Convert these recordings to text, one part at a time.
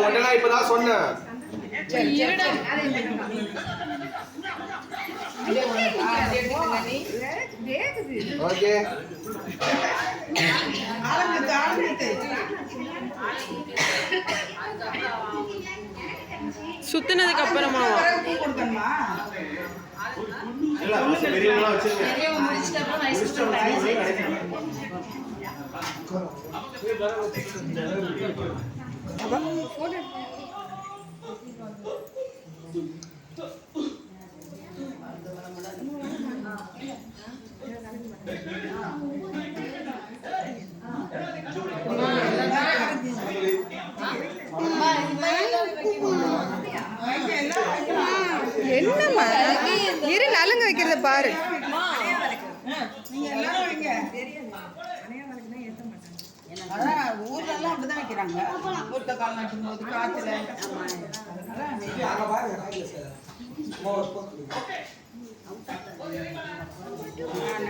உடனே இப்பதான் சொன்னேன். ஓகே சுத்தினதுக்கு அப்புறமா என்னம்மா இரு நலுங்க வைக்கிறத பாரு. ஊர்ல எல்லாம் அப்படிதான் வைக்கிறாங்க. ஒருத்த கால் நட்டும் போது காய்ச்சல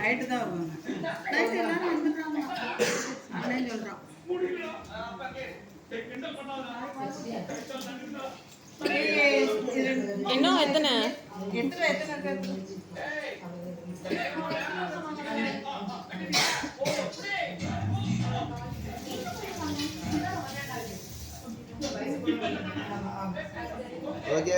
நைட்டு தான் வருவாங்க. நைட்டு எல்லாரும் வந்துடுறாங்க. அண்ணன் சொல்றான். இன்னும் எத்தனை ஓகே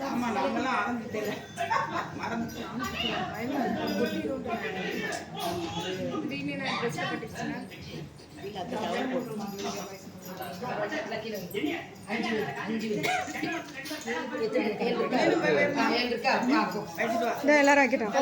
ஆமா நாங்கெல்லாம் ஆரம்பித்தேன் எல்லாரும் வைக்கிட்டோம்.